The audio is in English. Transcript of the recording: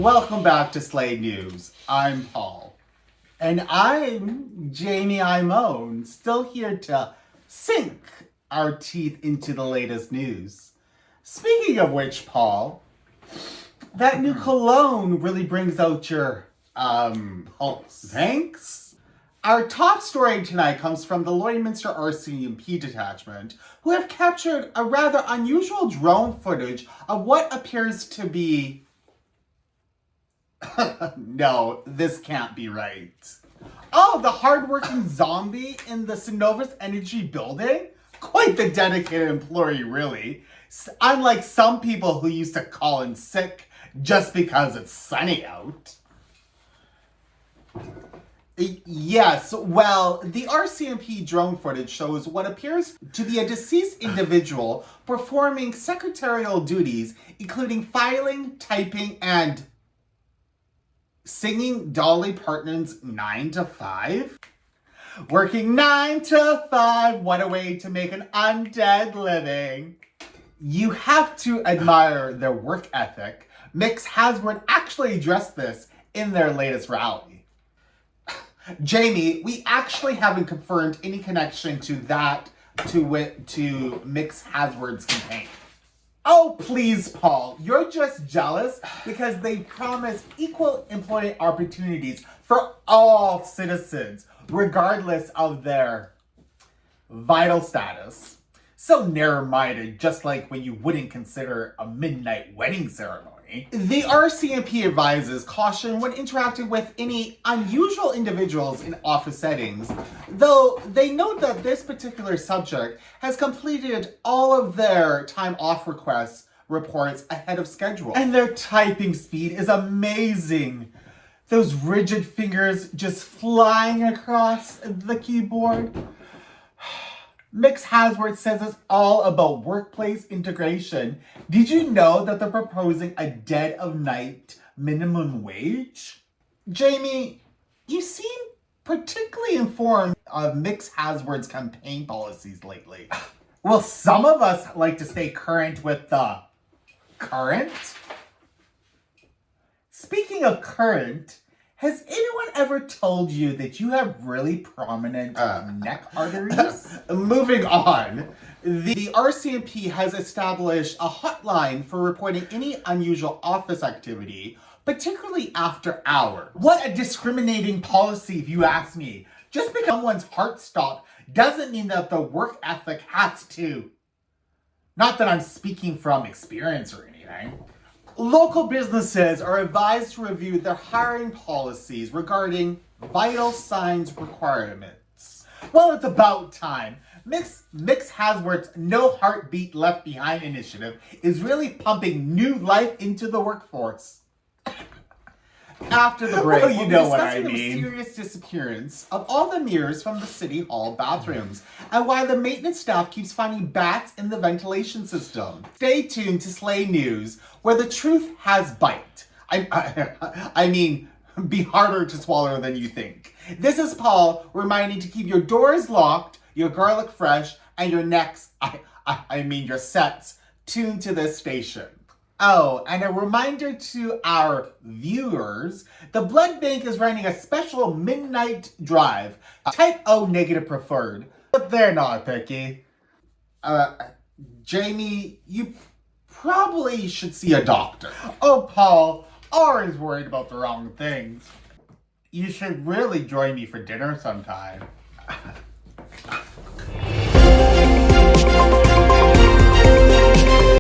Welcome back to Slay News. I'm Paul. And I'm Jamie iMoan, still here to sink our teeth into the latest news. Speaking of which, Paul, that new cologne really brings out your, thanks? Our top story tonight comes from the Lloydminster RCMP detachment, who have captured a rather unusual drone footage of what appears to be... No, this can't be right. Oh, the hardworking zombie in the Synovus Energy building? Quite the dedicated employee, really. Unlike some people who used to call in sick just because it's sunny out. Yes, well, the RCMP drone footage shows what appears to be a deceased individual performing secretarial duties, including filing, typing, and singing Dolly Parton's 9 to 5? Working 9 to 5, what a way to make an undead living. You have to admire their work ethic. Mix Hasbro actually addressed this in their latest rally. Jamie, we actually haven't confirmed any connection to that to Mix Hasward's campaign. Oh, please, Paul. You're just jealous because they promise equal employment opportunities for all citizens, regardless of their vital status. So narrow-minded, just like when you wouldn't consider a midnight wedding ceremony. The RCMP advises caution when interacting with any unusual individuals in office settings, though they note that this particular subject has completed all of their time off reports ahead of schedule. And their typing speed is amazing. Those rigid fingers just flying across the keyboard. Mix Hasward says it's all about workplace integration. Did you know that they're proposing a dead of night minimum wage? Jamie, you seem particularly informed of Mix Hasward's campaign policies lately. Well, some of us like to stay current with the current. Speaking of current, has anyone ever told you that you have really prominent neck arteries? Moving on, the RCMP has established a hotline for reporting any unusual office activity, particularly after hours. What a discriminating policy, if you ask me. Just because someone's heart stopped doesn't mean that the work ethic has to. Not that I'm speaking from experience or anything. Local businesses are advised to review their hiring policies regarding vital signs requirements. Well, it's about time. Mix Hasward's No Heartbeat Left Behind initiative is really pumping new life into the workforce. After the break, well, you know what I mean. The mysterious disappearance of all the mirrors from the City Hall bathrooms and why the maintenance staff keeps finding bats in the ventilation system. Stay tuned to Slay News, where the truth has bite. I mean, be harder to swallow than you think. This is Paul reminding to keep your doors locked, your garlic fresh, and your necks, your sets, tuned to this station. Oh, and a reminder to our viewers, the blood bank is running a special midnight drive, type O negative preferred, but they're not picky. Jamie, you probably should see a doctor. Oh, Paul, always worried about the wrong things. You should really join me for dinner sometime.